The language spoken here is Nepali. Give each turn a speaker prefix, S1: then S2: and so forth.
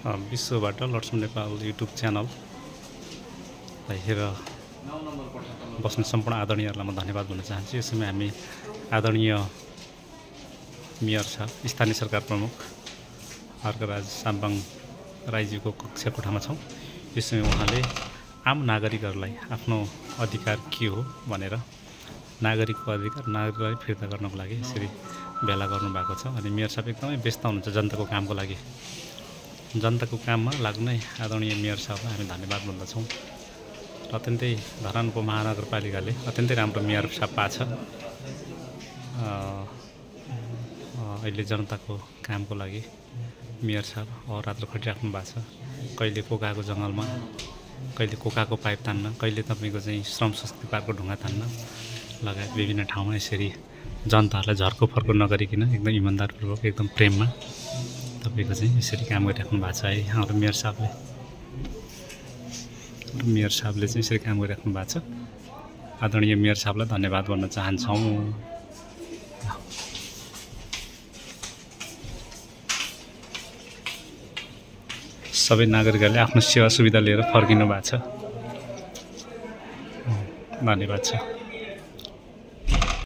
S1: विश्वबाट लट्सम नेपाल युट्युब च्यानललाई हेरेर बस्ने सम्पूर्ण आदरणीयहरूलाई म धन्यवाद भन्न चाहन्छु। यस समय हामी आदरणीय मेयर साहब, स्थानीय सरकार प्रमुख अर्कराज साम्पाङ राईजीको कक्षा कोठामा छौँ। यस समय उहाँले आम नागरिकहरूलाई आफ्नो अधिकार के हो भनेर नागरिकको अधिकार नागरिकलाई फिर्ता गर्नको लागि यसरी भेला गर्नुभएको छ। अनि मेयर साहब एकदमै व्यस्त हुनुहुन्छ जनताको कामको लागि। जनताको काममा लाग्ने आदरणीय मेयर साहबलाई हामी धन्यवाद भन्दछौँ। र अत्यन्तै धरान उपमहानगरपालिकाले अत्यन्तै राम्रो मेयर साहब पाछ। अहिले जनताको कामको लागि मेयर साहब अहोरात्र खटिराख्नु भएको छ। कहिले कोकाको जङ्गलमा, कहिले कोकाको पाइप तान्न, कहिले तपाईँको चाहिँ श्रम शक्ति पार्कको ढुङ्गा तान्न लगायत विभिन्न ठाउँमा यसरी जनताहरूलाई झर्को फर्को नगरिकन एकदम इमान्दारपूर्वक एकदम प्रेममा तपाईँको चाहिँ यसरी काम गरिराख्नु भएको छ है हाम्रो मेयर साहबले। चाहिँ यसरी काम गरिराख्नु भएको छ। आदरणीय मेयर साहबलाई धन्यवाद भन्न चाहन्छौँ। सबै नागरिकहरूले आफ्नो सेवा सुविधा लिएर फर्किनु भएको छ। धन्यवाद छ।